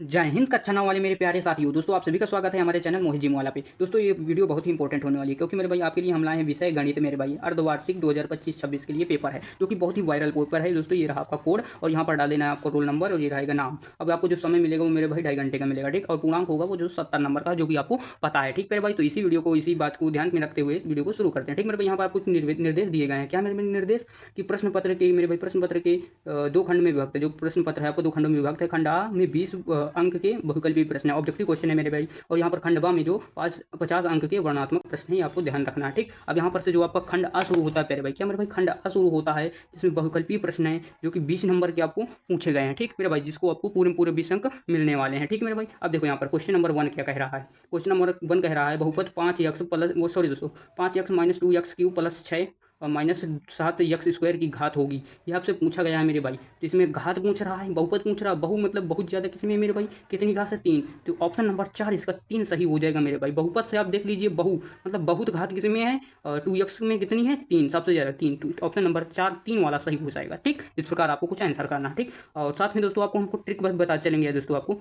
जय हिंद कच्छा नाम वाले मेरे प्यारे साथियों। दोस्तों आप सभी का स्वागत है हमारे चैनल मोहित जिम वाला पे। दोस्तों ये वीडियो बहुत ही इंपॉर्टेंट होने वाली है क्योंकि मेरे भाई आपके लिए हम लाए हैं विषय गणित मेरे भाई अर्धवार्षिक 2025-26 के लिए पेपर है जो कि बहुत ही वायरल पेपर है। दोस्तों ये रहा आपका कोड और यहाँ पर डाल देना है आपको रोल नंबर और ये रहेगा नाम। अब आपको जो समय मिलेगा वो मेरे भाई 2.5 घंटे का मिलेगा, ठीक। और पूर्णांक होगा वो जो 70 नंबर का, जो कि आपको पता है, ठीक मेरे भाई। तो इसी वीडियो को, इसी बात को ध्यान में रखते हुए इस वीडियो को शुरू करते हैं, ठीक मेरे भाई। यहाँ पर कुछ निर्देश दिए गए हैं। क्या मेरे निर्देश कि प्रश्न पत्र के मेरे भाई प्रश्न पत्र के दो खंड में विभक्त है। जो प्रश्न पत्र है आपको दो खंडों में विभक्त है। खंड आ में 20 अंक के बहुविकल्पीय प्रश्न है, ऑब्जेक्टिव क्वेश्चन है मेरे भाई। और यहाँ पर खंड बा में जो 50 अंक के वर्णात्मक प्रश्न है, आपको ध्यान रखना है, ठीक। अब यहाँ पर से जो आपका खंड आ शुरू होता है मेरे भाई, क्या मेरे भाई खंड आ शुरू होता है जिसमें बहुविकल्पीय प्रश्न है जो कि 20 नंबर के आपको पूछे गए हैं, ठीक मेरे भाई, जिसको आपको पूरे 20 अंक मिलने वाले हैं, ठीक मेरे भाई। अब देखो यहाँ पर क्वेश्चन नंबर 1 क्या कह रहा है। क्वेश्चन नंबर 1 कह रहा है बहुपद 5x प्लस वो सॉरी दोस्तों 5x माइनस 2x³ प्लस 6 और माइनस 7x² की घात होगी। ये आपसे पूछा गया है मेरे भाई। तो इसमें घात पूछ रहा है, बहुपद पूछ रहा है। बहु मतलब बहुत ज़्यादा किसमें मेरे भाई, कितनी घात है 3। तो ऑप्शन नंबर 4 इसका 3 सही हो जाएगा मेरे भाई। बहुपद से आप देख लीजिए, बहु मतलब बहुत घात किसमें है, 2x में कितनी है 3, सबसे ज़्यादा 3। ऑप्शन नंबर 4 3 वाला सही हो जाएगा, ठीक। इस प्रकार आपको कुछ आंसर करना है, ठीक। और साथ में दोस्तों आपको हमको ट्रिक बस बता चलेंगे दोस्तों आपको,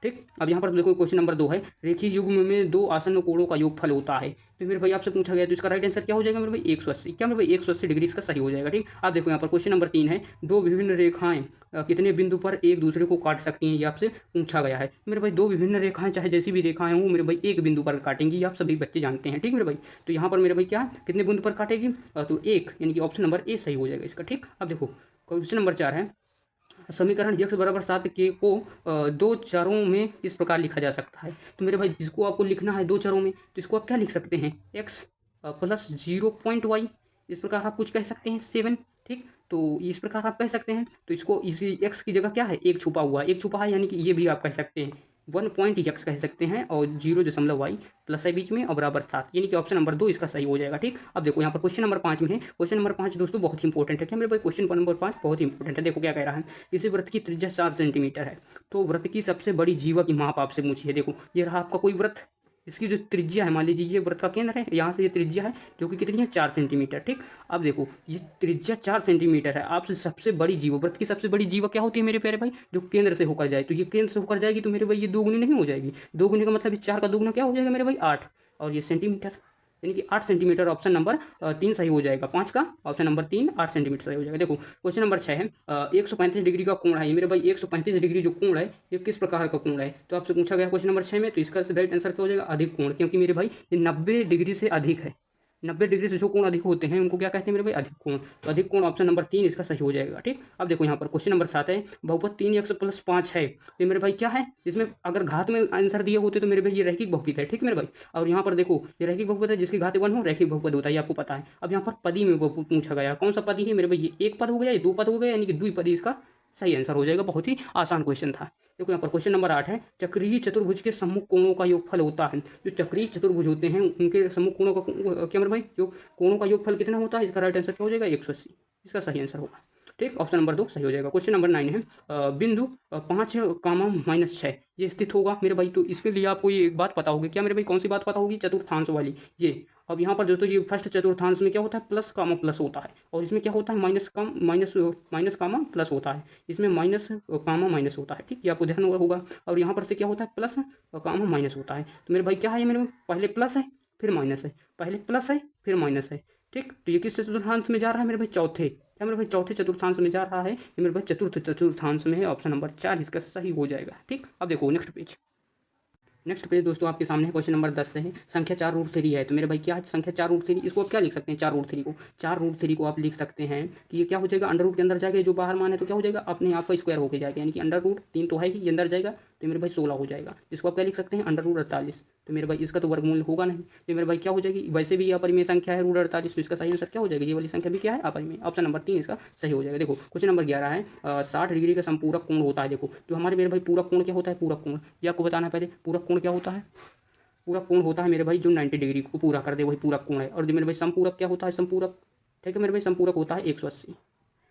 ठीक। अब यहाँ पर देखो क्वेश्चन नंबर 2 है, रेखीय युग्म में दो आसन्न कोणों का योगफल होता है। तो मेरे भाई आपसे पूछा गया, तो इसका राइट आंसर क्या हो जाएगा मेरे भाई 180। क्या मेरे भाई 180 डिग्री इसका सही हो जाएगा, ठीक। अब देखो यहाँ पर क्वेश्चन नंबर 3 है, दो विभिन्न रेखाएं कितने बिंदु पर एक दूसरे को काट सकती हैं, ये आपसे पूछा गया है। मेरे भाई दो विभिन्न रेखाएं चाहे जैसी भी रेखाएं हो मेरे भाई एक बिंदु पर काटेंगी, ये आप सभी बच्चे जानते हैं, ठीक मेरे भाई। तो यहाँ पर मेरे भाई क्या कितने बिंदु पर काटेगी, तो एक, यानी कि ऑप्शन नंबर ए सही हो जाएगा इसका, ठीक। अब देखो क्वेश्चन नंबर 4 है, समीकरण x बराबर 7 के को दो चरों में इस प्रकार लिखा जा सकता है। तो मेरे भाई जिसको आपको लिखना है दो चरों में, तो इसको आप क्या लिख सकते हैं, x प्लस 0.y, इस प्रकार आप कुछ कह सकते हैं 7, ठीक। तो इस प्रकार आप कह सकते हैं। तो इसको इसी x की जगह क्या है, एक छुपा हुआ, एक छुपा है, यानी कि ये भी आप कह सकते हैं 1 पॉइंट x कह सकते हैं और 0.y प्लस है बीच में और बराबर 7, यानी कि ऑप्शन नंबर 2 इसका सही हो जाएगा, ठीक। अब देखो यहाँ पर क्वेश्चन नंबर 5 में है। क्वेश्चन नंबर 5 दोस्तों बहुत ही इंपॉर्टेंट है। क्या मेरे भाई क्वेश्चन नंबर 5 बहुत ही इंपॉर्टेंट है। देखो क्या कह रहा है, इसी वृत्त की त्रिज्या 4 सेंटीमीटर है, तो वृत्त की सबसे बड़ी जीवा की माप आपसे पूछी है। देखो ये रहा आपका कोई वृत्त, इसकी जो त्रिज्या है, मान लीजिए ये वृत्त का केंद्र है, यहाँ से ये त्रिज्या है जो कि कितनी है 4 सेंटीमीटर, ठीक। अब देखो ये त्रिज्या 4 सेंटीमीटर है, आपसे सबसे बड़ी जीवा, वृत्त की सबसे बड़ी जीवा क्या होती है मेरे प्यारे भाई, जो केंद्र से होकर जाए। तो ये केंद्र से होकर जाएगी तो मेरे भाई ये दोगुनी नहीं हो जाएगी, दोगुनी का मतलब 4 का दोगुना क्या हो जाएगा मेरे भाई 8, और ये सेंटीमीटर, यानी कि 8 सेंटीमीटर। ऑप्शन नंबर 3 सही हो जाएगा, 5 का ऑप्शन नंबर 3 8 सेंटीमीटर सही हो जाएगा। देखो क्वेश्चन नंबर 6 है, 135 डिग्री का कोण है ये मेरे भाई। 135 डिग्री जो कोण है ये किस प्रकार का कोण है, तो आपसे पूछा गया क्वेश्चन नंबर 6 में। तो इसका राइट आंसर क्या हो जाएगा, अधिक कोण, क्योंकि मेरे भाई ये 90 डिग्री से अधिक है। 90 डिग्री से जो कोण अधिक होते हैं उनको क्या कहते हैं मेरे भाई, अधिक कोण। तो अधिक कोण ऑप्शन नंबर 3 इसका सही हो जाएगा, ठीक। अब देखो यहाँ पर क्वेश्चन नंबर 7 है, बहुपद 3x प्लस 5 है। ये मेरे भाई क्या है, इसमें अगर घात में आंसर दिए होते तो मेरे भाई ये रैखिक बहुपद है, ठीक मेरे भाई। और यहाँ पर देखो ये रैखिक बहुपद है, जिसकी घात 1 हो रैखिक बहुपद होता है, ये आपको पता है। अब यहाँ पर पदी में पूछा गया, कौन सा पदी है मेरे भाई, ये एक पद हो गया, ये दो पद हो गया, यानी कि द्विपदी इसका सही आंसर हो जाएगा। बहुत ही आसान क्वेश्चन था। देखो यहाँ पर क्वेश्चन नंबर 8 है, चक्रीय चतुर्भुज के सम्मुख कोणों का योगफल होता है। जो चक्रीय चतुर्भुज होते हैं उनके सम्मुख कोणों का क्या मेरे भाई, जो कोणों का योगफल कितना होता है, इसका राइट आंसर क्या हो जाएगा 180, इसका सही आंसर होगा, ठीक। ऑप्शन नंबर 2 सही हो जाएगा। क्वेश्चन नंबर 9 है, बिंदु 5, -6 ये स्थित होगा मेरे भाई। तो इसके लिए आपको ये एक बात पता होगी, क्या मेरे भाई कौन सी बात पता होगी, चतुर्थांश वाली ये। अब यहाँ पर दोस्तों ये फर्स्ट चतुर्थांश में क्या होता है, प्लस कामा प्लस होता है, और इसमें क्या होता है माइनस कामा प्लस होता है, इसमें माइनस कामा माइनस होता है, ठीक। ये आपको ध्यान होगा। और यहाँ पर से क्या होता है, प्लस कामा माइनस होता है। तो मेरे भाई क्या है, ये मेरे पहले प्लस है फिर माइनस है, पहले प्लस है फिर माइनस है, ठीक। तो ये किस चतुर्थांश में जा रहा है मेरे भाई, चौथे, क्या मेरे भाई चौथे चतुर्थांश में जा रहा है, ये मेरे भाई चतुर्थ चतुर्थांश में है। ऑप्शन नंबर 4 इसका सही हो जाएगा, ठीक। अब देखो नेक्स्ट पेज। नेक्स्ट पेज दोस्तों आपके सामने क्वेश्चन नंबर 10 से है, संख्या 4√3 है। तो मेरे भाई क्या है संख्या 4√3, इसको आप क्या लिख सकते हैं, 4√3 को, 4√3 को आप लिख सकते हैं कि ये क्या हो जाएगा, अंडर रूट के अंदर जाएगा, जो बाहर मान है तो क्या हो जाएगा अपने आप का स्क्वायर होकर जाएगा, यानी कि अंडर रूट 3 तो है ही, ये अंदर जाएगा तो मेरे भाई 16 हो जाएगा। इसको आप क्या लिख सकते हैं, अंडर रूट 48। तो मेरे भाई इसका तो वर्गमूल होगा नहीं, तो मेरे भाई क्या हो जाएगी, वैसे भी अपरिमेय संख्या है रूट 48, तो इसका सही आंसर क्या हो जाएगा, ये वाली संख्या भी क्या है अपरिमेय। ऑप्शन नंबर 3 इसका सही हो जाएगा। देखो क्वेश्चन नंबर 11 है, 60 डिग्री का संपूरक कोण होता है। देखो जो हमारे मेरे भाई पूरक कोण क्या होता है, पूरक कोण ये आपको बताना है पहले। पूरक कोण क्या होता है, पूरा कोण होता है मेरे भाई जो 90 डिग्री को पूरा कर दे वही पूरा कोण है। और जो मेरे भाई संपूरक क्या होता है, संपूरक, ठीक है मेरे भाई, संपूरक होता है 180।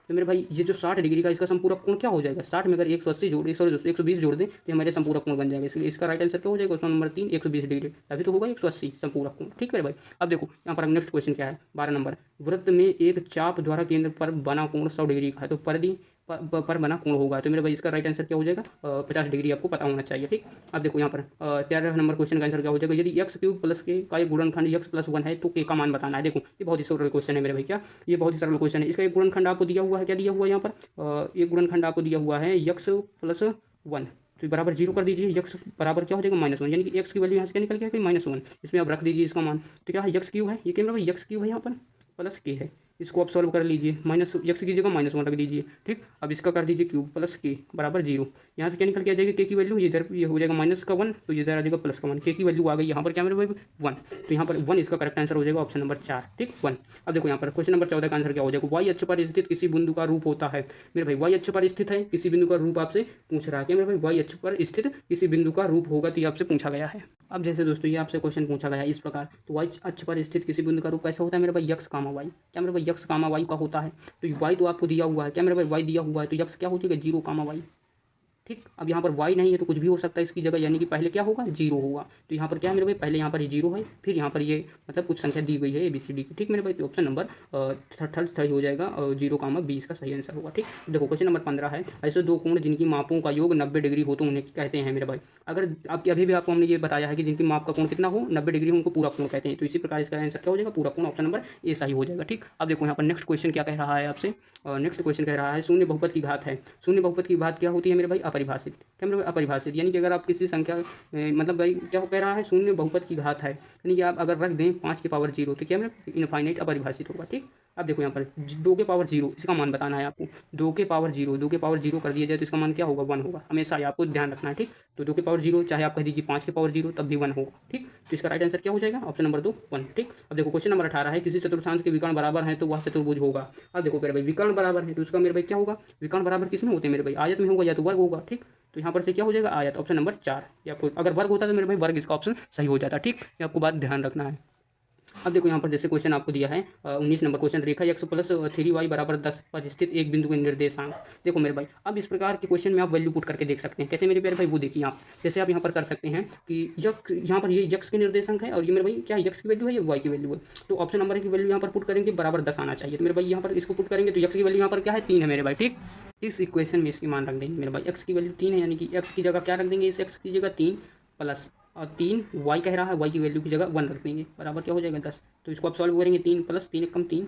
तो मेरे भाई ये जो 60 डिग्री का इसका संपूरक कोण क्या हो जाएगा, 60 में अगर 180 जोड़, सॉरी 120 जोड़ दें तो हमारे संपूरक कोण बन जाएगा। इसलिए इसका राइट आंसर क्या हो जाएगा, ऑप्शन नंबर 3 120 डिग्री, तभी तो होगा 180 संपूरक कोण, ठीक है भाई। अब देखो यहाँ पर नेक्स्ट क्वेश्चन क्या है, 12 नंबर, वृत्त में एक चाप द्वारा केंद्र पर बना कोण 100 डिग्री का है। तो परिधि पर बना कोण होगा। तो मेरे भाई इसका राइट आंसर क्या हो जाएगा, 50 डिग्री आपको पता होना चाहिए। ठीक, अब देखो यहाँ पर 13 नंबर क्वेश्चन का आंसर क्या हो जाएगा, यदि एक्स क्यूब प्लस के का एक गुणनखंड एक्स प्लस 1 है तो के का मान बताना है। देखो ये बहुत ही सरल क्वेश्चन है मेरे भाई, क्या ये बहुत ही सरल क्वेश्चन है। इसका एक गुणनखंड आपको दिया हुआ है, क्या दिया हुआ है यहाँ पर, एक गुणनखंड आपको दिया हुआ है एक्स प्लस 1, तो बराबर जीरो कर दीजिए। यक्स बराबर क्या हो जाएगा, -1, यानी कि एक्स की वैल्यू यहाँ से क्या निकल गया कि -1, इसमें आप रख दीजिए इसका मान। तो क्या है, यक्स क्यूब है, ये क्या मतलब यक्स क्यूब है यहाँ पर प्लस के है, इसको आप सॉल्व कर लीजिए, माइनस यक्स की जगह -1 रख दीजिए। ठीक, अब इसका कर दीजिए क्यूब प्लस के बराबर 0, यहाँ से क्या निकल के आ जाएगी के की वैल्यू, ये इधर ये हो जाएगा -1, तो इधर आ जाएगा +1, के की वैल्यू आ गई यहाँ पर क्या मेरे भाई 1, तो यहाँ पर 1 इसका करेक्ट आंसर हो जाएगा ऑप्शन नंबर 4। ठीक, 1। अब देखो यहाँ पर क्वेश्चन नंबर 14 का आंसर क्या हो जाएगा, वाई अक्ष पर स्थित किसी बिंदु का रूप होता है। मेरे भाई वाई अक्ष पर स्थित है, किसी बिंदु का रूप आपसे पूछ रहा है, क्या मेरे भाई वाई अक्ष पर स्थित किसी बिंदु का रूप होगा, तो ये आपसे पूछा गया है। अब जैसे दोस्तों ये आपसे क्वेश्चन पूछा गया है इस प्रकार, तो वाई अक्ष पर स्थित किसी बिंदु का रूप कैसा होता है मेरे भाई, यक्स कामा वाई, क्या मेरे भाई यक्स कामा वाई का होता है। तो वाई तो आपको दिया हुआ है, क्या मेरे भाई वाई दिया हुआ है, तो यक्स क्या हो जाएगा 0 कामा वाई। ठीक, अब यहाँ पर y नहीं है तो कुछ भी हो सकता है इसकी जगह, यानी कि पहले क्या होगा 0 होगा। तो यहाँ पर क्या है मेरे भाई, पहले यहाँ पर ये 0 है, फिर यहाँ पर ये मतलब कुछ संख्या दी गई है ABCD की। ठीक मेरे भाई, तो ऑप्शन नंबर थर्ड सही हो जाएगा, 0, 20 का सही आंसर होगा। ठीक, देखो क्वेश्चन नंबर 15 है, ऐसे दो कोण जिनकी मापों का योग 90 डिग्री हो तो उन्हें कहते हैं मेरे भाई। अगर आपके अभी भी आपको हमने ये बताया है कि जिनकी माप का कोण कितना हो 90 डिग्री, उनको पूरा कोण कहते हैं। तो इसी प्रकार इसका आंसर क्या हो जाएगा, पूरा कोण, ऑप्शन नंबर ए सही हो जाएगा। ठीक, अब देखो यहाँ पर नेक्स्ट क्वेश्चन क्या कह रहा है आपसे, नेक्स्ट क्वेश्चन कह रहा है शून्य बहुपद की घात है। शून्य बहुपद की घात क्या होती है मेरे भाई, अपरिभाषित, क्या मेरे भाई अपरिभाषित, यानी कि अगर आप किसी संख्या मतलब भाई क्या कह रहा है, शून्य बहुपद की घात है, यानी कि आप अगर रख दें 5 की पावर 0 तो क्या मेरे इनफाइनाइट अपरिभाषित होगा। ठीक, अब देखो यहाँ पर 2 के पावर 0 इसका मान बताना है आपको, 2 के पावर 0 कर दिया जाए तो इसका मान क्या होगा, 1 होगा, हमेशा आपको ध्यान रखना है। ठीक, तो 2 के पावर 0 चाहे आप कह दीजिए 5 के पावर 0 तब भी 1 होगा। ठीक, तो इसका राइट आंसर क्या हो जाएगा, ऑप्शन नंबर 2 1। ठीक, अब देखो क्वेश्चन नंबर 18 है, किसी चतुर्थांश के विकर्ण बराबर है तो वह चतुर्भुज होगा। अब देखो मेरे भाई विकर्ण बराबर है तो उसका मेरे भाई क्या होगा, विकर्ण बराबर किस में होते हैं मेरे भाई, आयत में होगा या तो वर्ग होगा। ठीक, तो यहाँ पर से क्या हो जाएगा आयत, ऑप्शन नंबर 4, या आपको अगर वर्ग होता तो मेरे भाई वर्ग इसका ऑप्शन सही हो जाता। ठीक, ये आपको बात ध्यान रखना है। अब देखो यहाँ पर जैसे क्वेश्चन आपको दिया है 19 नंबर क्वेश्चन, रेखा x प्लस 3y बराबर 10 पर स्थित एक बिंदु के निर्देशांक। देखो मेरे भाई अब इस प्रकार के क्वेश्चन में आप वैल्यू पुट करके देख सकते हैं, कैसे मेरे प्यारे भाई, वो देखिए आप जैसे आप यहाँ पर कर सकते हैं कि यहाँ पर ये x के निर्देशांक है और ये मेरे भाई क्या x की वैल्यू है, ये y की वैल्यू है। तो ऑप्शन नंबर की वैल्यू यहाँ पर पुट करेंगे बराबर 10 आना चाहिए, तो मेरे भाई यहाँ पर इसको पुट करेंगे तो x की वैल्यू यहाँ पर क्या है 3 है मेरे भाई। ठीक, इस इक्वेशन में इसकी मान रख देंगे मेरे भाई, x की वैल्यू 3 है, यानी कि x की जगह क्या रख देंगे, इस x की जगह 3 प्लस और 3 y कह रहा है, y की वैल्यू की जगह 1 रख देंगे, बराबर क्या हो जाएगा 10। तो इसको आप सॉल्व करेंगे, 3 प्लस 3 कम 3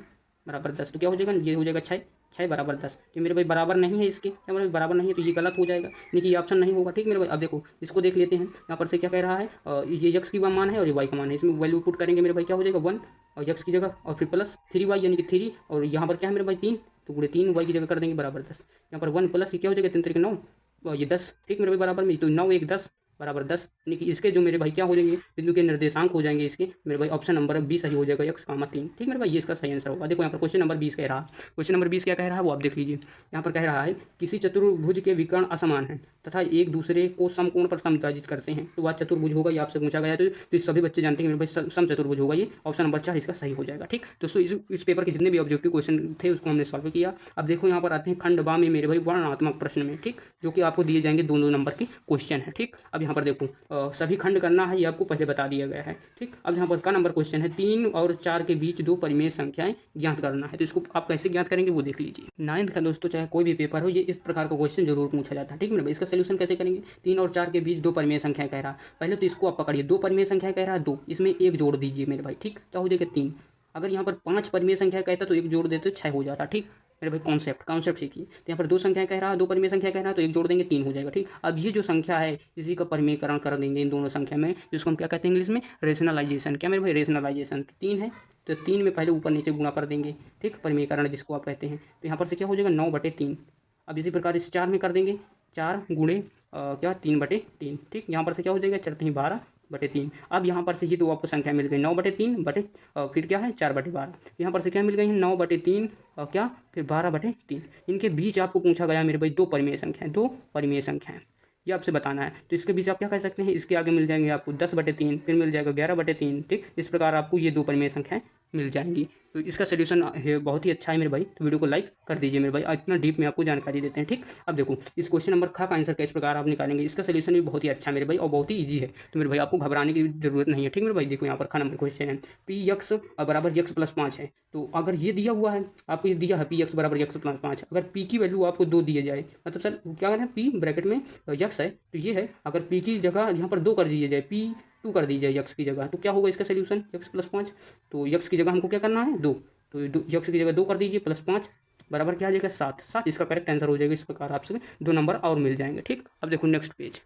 बराबर 10, तो क्या हो जाएगा, ये हो जाएगा 6, 6 बराबर 10। तो मेरे भाई बराबर नहीं है इसके, क्या मेरे भाई बराबर नहीं है, तो ये गलत हो जाएगा, यानी कि ये ऑप्शन नहीं होगा। ठीक मेरे भाई, अब देखो इसको देख लेते हैं, यहाँ पर से क्या कह रहा है, ये x की मान है और ये y का मान है, इसमें वैल्यू पुट करेंगे मेरे भाई क्या हो जाएगा 1 और x की जगह और फिर प्लस 3y यानी कि 3, और यहाँ पर क्या है मेरे भाई 3, तो पूरे 3 y की जगह कर देंगे बराबर 10। यहाँ पर 1 प्लस ये क्या हो जाएगा 3 3 9 और ये 10। ठीक मेरे भाई बराबर में, तो 9 1 10 बराबर 10, यानी कि इसके जो मेरे भाई क्या हो जाएंगे, बिंदु के निर्देशांक हो जाएंगे इसके मेरे भाई, ऑप्शन नंबर 20 सही हो जाएगा, x, 3। ठीक मेरे भाई, ये इसका सही आंसर होगा। देखो यहाँ पर क्वेश्चन नंबर 20 कह रहा है, क्वेश्चन नंबर 20 क्या कह रहा है वो आप देख लीजिए। यहाँ पर कह रहा है किसी चतुर्भुज के विकर्ण असमान है तथा एक दूसरे को समकोण पर समविभाजित करते हैं तो वह चतुर्भुज होगा, ये आपसे पूछा गया। तो सभी बच्चे जानते हैं मेरे भाई सम चतुर्भुज होगा, ये ऑप्शन नंबर 4 इसका सही हो जाएगा। ठीक दोस्तों, इस पेपर के जितने भी ऑब्जेक्टिव क्वेश्चन थे उसको हमने सॉल्व किया। अब देखो यहाँ पर आते हैं खंड बा में मेरे भाई वर्णनात्मक प्रश्न में, ठीक, जो कि आपको दिए जाएंगे 2 नंबर के क्वेश्चन है। ठीक, अब यहाँ पर देखो सभी खंड करना है, ये आपको पहले बता दिया गया है। ठीक, अब यहाँ पर का नंबर क्वेश्चन है 3 और 4 के बीच 2 परिमेय संख्याएं ज्ञात करना है, तो इसको आप कैसे ज्ञात करेंगे वो देख लीजिए। 9th का दोस्तों चाहे कोई भी पेपर हो, ये इस प्रकार का क्वेश्चन जरूर पूछा जाता है। ठीक है, इसका सोल्यूशन कैसे करेंगे, 3 और 4 के बीच 2 परिमेय संख्याएं कह रहा है, पहले तो इसको आप पकड़िए, 2 परिमेय संख्या कह रहा है 2, इसमें 1 जोड़ दीजिए मेरे भाई। ठीक, क्या हो जाएगा 3। अगर यहाँ पर 5 परिमेय संख्या कहता तो 1 जोड़ देते 6 हो जाता। ठीक मेरे भाई, कॉन्सेप्ट सीखिए। तो यहाँ पर 2 संख्या कह रहा है, 2 परिमेय संख्या कह रहा है तो 1 जोड़ देंगे 3 हो जाएगा। ठीक, अब ये जो संख्या है इसी का परिमेयकरण कर देंगे इन दोनों संख्या में, जिसको हम क्या कहते हैं इंग्लिश में रेशनलाइजेशन। क्या मेरे भाई, रेशनलाइजेशन। 3 है तो 3 में पहले ऊपर नीचे गुणा कर देंगे, ठीक, परिमेयकरण जिसको आप कहते हैं। तो यहाँ पर से क्या हो जाएगा 9/3। अब इसी प्रकार इस 4 में कर देंगे, 4 गुणे क्या 3/3। ठीक, यहाँ पर से क्या हो जाएगा 12/3। अब यहाँ पर से ये 2 आपको संख्या मिल गई, 9/3 फिर क्या है 4/12। यहाँ पर से क्या मिल गई है 9/3 और क्या फिर 12/3। इनके बीच आपको पूछा गया मेरे भाई 2 परिमेय संख्याएं, 2 परिमेय संख्याएं ये आपसे बताना है। तो इसके बीच आप क्या कह सकते हैं, इसके आगे मिल जाएंगे आपको 10/3, फिर मिल जाएगा 11/3। ठीक, इस प्रकार आपको ये 2 परिमेय संख्याएं मिल जाएंगी। तो इसका सोल्यूशन है बहुत ही अच्छा है मेरे भाई, तो वीडियो को लाइक कर दीजिए मेरे भाई, इतना डीप में आपको जानकारी देते हैं। ठीक, अब देखो इस क्वेश्चन नंबर ख का आंसर किस प्रकार आप निकालेंगे, इसका सोल्यूशन भी बहुत ही अच्छा मेरे भाई और बहुत ही ईजी है, तो मेरे भाई आपको घबराने की जरूरत नहीं है। ठीक मेरे भाई, देखो यहाँ पर ख नंबर क्वेश्चन है, पी यक्स बराबर यक्स प्लस 5 है। तो अगर ये दिया हुआ है आपको, ये दिया है पी यक्स बराबर यक्स प्लस 5, अगर पी की वैल्यू आपको 2 दिए जाए, मतलब सर क्या है, पी ब्रैकेट में यक्स है तो ये है, अगर पी की जगह यहाँ पर 2 कर दिए जाए, पी 2 कर दी जाए यक्स की जगह, तो क्या होगा इसका सोल्यूशन, यक्स प्लस 5। तो यक्स की जगह हमको क्या करना है 2, तो यक्स की जगह 2 कर दीजिए प्लस 5 बराबर क्या आ जाएगा 7, 7 इसका करेक्ट आंसर हो जाएगा। इस प्रकार आपसे 2 नंबर और मिल जाएंगे। ठीक, अब देखो नेक्स्ट पेज।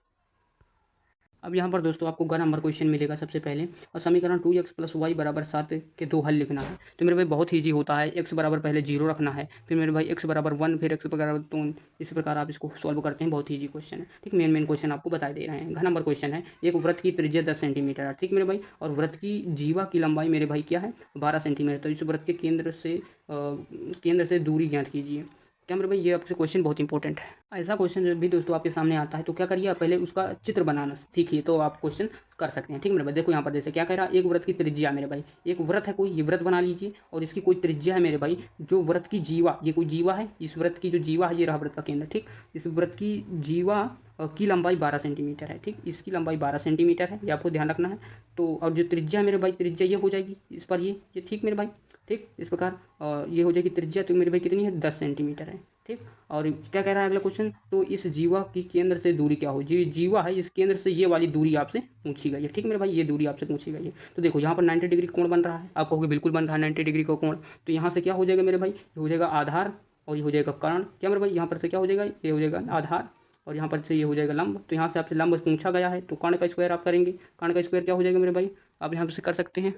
अब यहाँ पर दोस्तों आपको ग नंबर क्वेश्चन मिलेगा सबसे पहले, और समीकरण 2x प्लस वाई बराबर 7 के 2 हल लिखना है। तो मेरे भाई बहुत ईजी होता है, x बराबर पहले 0 रखना है, फिर मेरे भाई x बराबर 1, फिर x बराबर 2, इस प्रकार आप इसको सॉल्व करते हैं। बहुत ईजी क्वेश्चन है। ठीक, मेन क्वेश्चन आपको बता दे रहे हैं। घ नंबर क्वेश्चन है, एक वृत्त की त्रिज्या 10 सेंटीमीटर है। ठीक मेरे भाई, और वृत्त की जीवा की लंबाई मेरे भाई क्या है 12 सेंटीमीटर। तो इस वृत्त के केंद्र से दूरी ज्ञात कीजिए। क्या मेरे भाई, ये आपसे क्वेश्चन बहुत इंपॉर्टेंट है। ऐसा क्वेश्चन जब भी दोस्तों आपके सामने आता है तो क्या करिए, आप पहले उसका चित्र बनाना सीखिए तो आप क्वेश्चन कर सकते हैं। ठीक मेरे भाई, देखो यहाँ पर जैसे क्या कह रहा है, एक वृत्त की त्रिज्या मेरे भाई, एक वृत्त है कोई, ये वृत्त बना लीजिए और इसकी कोई त्रिज्या है मेरे भाई, जो वृत्त की जीवा, ये कोई जीवा है, इस वृत्त की जो जीवा है ये रहा वृत्त का केंद्र। ठीक, इस वृत्त की जीवा की लंबाई 12 सेंटीमीटर है। ठीक, इसकी लंबाई 12 सेंटीमीटर है, ये आपको ध्यान रखना है। तो और जो त्रिज्या है मेरे भाई, त्रिज्या ये हो जाएगी इस पर ये ठीक मेरे भाई। ठीक, इस प्रकार ये हो जाएगी त्रिज्या, तो मेरे भाई कितनी है 10 सेंटीमीटर है। ठीक, और क्या कह रहा है अगला क्वेश्चन, तो इस जीवा की केंद्र से दूरी क्या हो, जीवा है इस केंद्र से ये वाली दूरी आपसे पूछी गई है। ठीक मेरे भाई, ये दूरी आपसे पूछी गई है। तो देखो यहाँ पर 90 डिग्री कोण बन रहा है, आप कहोगे बिल्कुल बन रहा है 90 डिग्री का कोण। तो यहाँ से क्या हो जाएगा मेरे भाई, ये हो जाएगा आधार और ये हो जाएगा कर्ण। क्या मेरे भाई, यहाँ पर से क्या हो जाएगा, ये हो जाएगा आधार और यहाँ पर से ये हो जाएगा लंब। तो यहाँ से आपसे लंब पूछा गया है तो कर्ण का स्क्वायर आप करेंगे। कर्ण का स्क्वायर क्या हो जाएगा मेरे भाई, आप यहाँ से कर सकते हैं,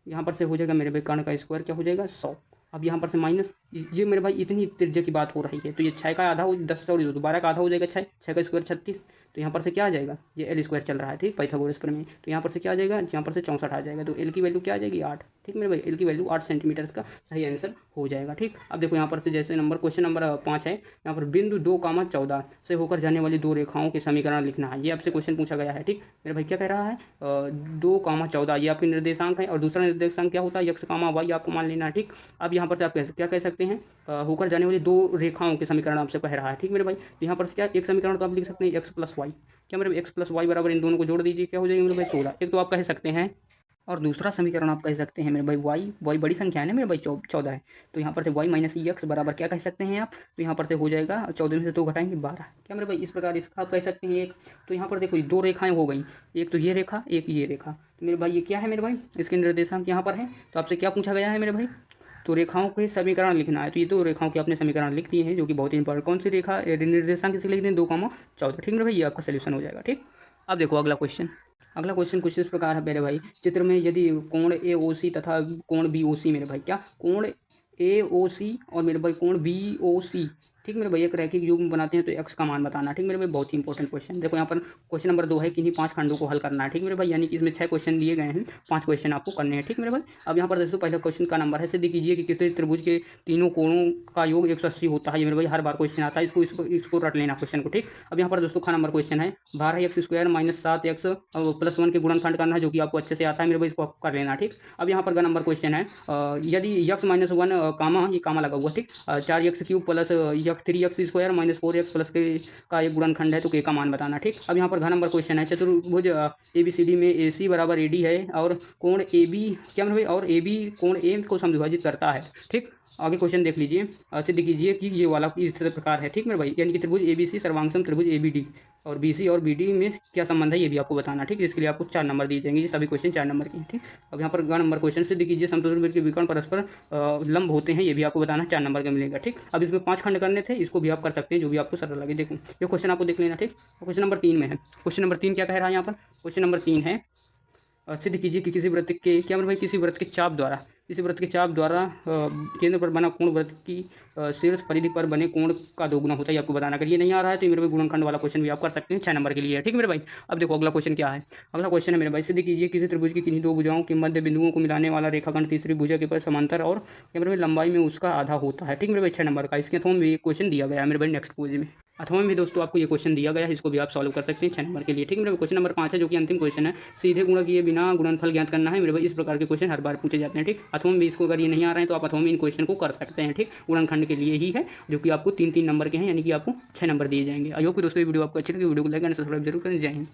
यहाँ पर से हो जाएगा मेरे भाई कर्ण का स्क्वायर क्या हो जाएगा 100। अब यहाँ पर से माइनस, ये मेरे भाई इतनी त्रिज्या की बात हो रही है, तो ये 6 का आधा हो 10 और 12 का आधा हो जाएगा 6, 6 का स्क्वायर 36। तो यहाँ पर से क्या आ जाएगा, ये एल स्क्वायर चल रहा है ठीक पाइथागोरस प्रमेय, तो यहाँ पर से क्या आ जाएगा, यहाँ पर से 64 आ जाएगा। तो एल की वैल्यू क्या आ जाएगी 8। ठीक मेरे भाई, एल की वैल्यू 8 सेंटीमीटर का सही आंसर हो जाएगा। ठीक, अब देखो यहाँ पर से जैसे क्वेश्चन नंबर 5 है, यहाँ पर बिंदु 2, 14 से होकर जाने वाली 2 रेखाओं के समीकरण लिखना है। ये आपसे क्वेश्चन पूछा गया है। ठीक मेरे भाई, क्या कह रहा है 2, 14 ये आपके निर्देशांक है और दूसरा निर्देशांक क्या होता है x, y आपको मान लेना है। ठीक, अब यहाँ पर से आप क्या कह सकते हैं, होकर जाने वाली 2 रेखाओं के समीकरण आपसे कह रहा है। ठीक मेरे भाई, तो यहाँ पर से क्या एक समीकरण तो आप लिख सकते हैं x प्लस वाई। क्या मेरे x प्लस वाई बराबर इन दोनों को जोड़ दीजिए, क्या हो जाएगा मेरे भाई 14। एक तो आप कह सकते हैं, और दूसरा समीकरण आप कह सकते हैं मेरे भाई वाई बड़ी संख्या है ना मेरे भाई 14 है, तो यहाँ पर से वाई माइनस एक्स बराबर क्या कह सकते हैं आप, तो यहाँ पर से हो जाएगा 14 में से 2 घटाएंगे 12। क्या मेरे भाई, इस प्रकार इसका आप कह सकते हैं एक। तो यहाँ पर देखो 2 रेखाएं हो गई, एक तो ये रेखा एक ये रेखा, तो मेरे भाई ये क्या है मेरे भाई, इसके निर्देशांक यहाँ पर है। तो आपसे क्या पूछा गया है मेरे भाई, तो रेखाओं के समीकरण लिखना है। तो ये 2 रेखाओं के आपने समीकरण लिख दिए हैं, जो कि बहुत ही इंपॉर्टेंट। कौन सी रेखा निर्देशांक इसे लिख दें 2, 14। ठीक मेरे भाई, ये आपका सोल्यूशन हो जाएगा। ठीक, अब देखो अगला क्वेश्चन कुछ इस प्रकार है मेरे भाई, चित्र में यदि कोण ए ओ सी तथा कोण बी ओ सी मेरे भाई, क्या कोण ए ओ सी और मेरे भाई कोण बी ओ सी, ठीक मेरे भाई एक रैखिक युग्म बनाते हैं तो एक्स का मान बताना। ठीक मेरे भाई, बहुत ही इंपॉर्टेंट क्वेश्चन। देखो यहाँ पर क्वेश्चन नंबर 2 है, किन्हीं 5 खंडों को हल करना है। ठीक मेरे भाई, यानी कि इसमें 6 क्वेश्चन दिए गए हैं, 5 क्वेश्चन आपको करने हैं। ठीक मेरे भाई, अब यहाँ पर दोस्तों पहला क्वेश्चन का नंबर है, सिद्ध कीजिए कि किसी त्रिभुज के तीनों कोणों का योग 180 होता है। ये मेरे भाई हर बार क्वेश्चन आता है, इसको रट लेना क्वेश्चन को। ठीक, अब यहाँ पर दोस्तों का नंबर क्वेश्चन है 12x² माइनस 7x प्लस 1 के गुणनखंड करना है, जो कि आपको अच्छे से आता है मेरे भाई, इसको आप कर लेना। ठीक, अब यहाँ पर नंबर क्वेश्चन है यदि x माइनस 1 कामा, ये कामा लगा हुआ ठीक 4x³ plus 3x² minus 4x plus के का एक गुणनखंड है, तो के का मान बताना। ठीक, अब यहाँ पर घ नंबर क्वेश्चन है, चतुर्भुज ABCD में AC बराबर AD है और कोण AB क्या मतलब, और AB कोण A को समविभाजित करता है। ठीक, आगे क्वेश्चन देख लीजिए, सिद्ध कीजिए कि ये वाला इस प्रकार है। ठीक मेरे भाई, यानी कि त्रिभुज ABC सर्वांगसम त्रिभुज ABD और BC और BD में क्या संबंध है, ये भी आपको बताना। ठीक, इसके लिए आपको 4 नंबर दिए जाएंगे, ये सभी क्वेश्चन 4 नंबर के हैं। ठीक, अब यहाँ पर ग नंबर क्वेश्चन सिद्ध कीजिए समचतुर्भुज के विकर्ण परस्पर लंब होते हैं, ये भी आपको बताना, 4 नंबर का मिलेगा। ठीक, अब इसमें 5 खंड करने थे, इसको भी आप कर सकते हैं, जो भी आपको सरल लगे। देखो ये क्वेश्चन आपको देख लेना। ठीक, क्वेश्चन नंबर 3 में है, क्वेश्चन नंबर 3 क्या कह रहा है यहाँ पर, क्वेश्चन नंबर 3 है सिद्ध कीजिए कि किसी वृत्त के क्या मतलब भाई, किसी वृत्त के चाप द्वारा केंद्र पर बना कोण वृत्त की शीर्ष परिधि पर बने कोण का दोगुना होता है, आपको बताना। अगर ये नहीं आ रहा है तो मेरे भाई गुणनखंड वाला क्वेश्चन भी आप कर सकते हैं, 6 नंबर के लिए है। ठीक मेरे भाई, अब देखो अगला क्वेश्चन क्या है, अगला क्वेश्चन है मेरे भाई, सिद्ध कीजिए किसी त्रिभुज की किन्हीं 2 भुजाओं के मध्य बिंदुओं को मिलाने वाला रेखाखंड तीसरी भुजा के पर समांतर और क्या मेरे भाई लंबाई में उसका आधा होता है। ठीक मेरे भाई, 6 नंबर का, इसके थोड़ा में क्वेश्चन दिया गया है मेरे भाई नेक्स्ट पेज में। अथवा में भी दोस्तों आपको ये क्वेश्चन दिया गया है, इसको भी आप सॉल्व कर सकते हैं 6 नंबर के लिए। ठीक है मेरे भाई, क्वेश्चन नंबर 5 है जो कि अंतिम क्वेश्चन है। सीधे गुणा किए बिना गुणनफल ज्ञात करना है मेरे भाई। इस प्रकार के क्वेश्चन हर बार पूछे जाते हैं। ठीक, अथवा में भी इसको अगर ये नहीं आ रहे हैं तो आप अथवा में इन क्वेश्चन को कर सकते हैं। ठीक, गुणनखंड के लिए ही है, जो कि आपको 3-3 नंबर के हैं, यानी कि आपको 6 नंबर दिए जाएंगे। आई होप कि दोस्तों ये वीडियो आपको अच्छी लगी। वीडियो को लाइक एंड सब्सक्राइब जरूर करें। जय हिंद।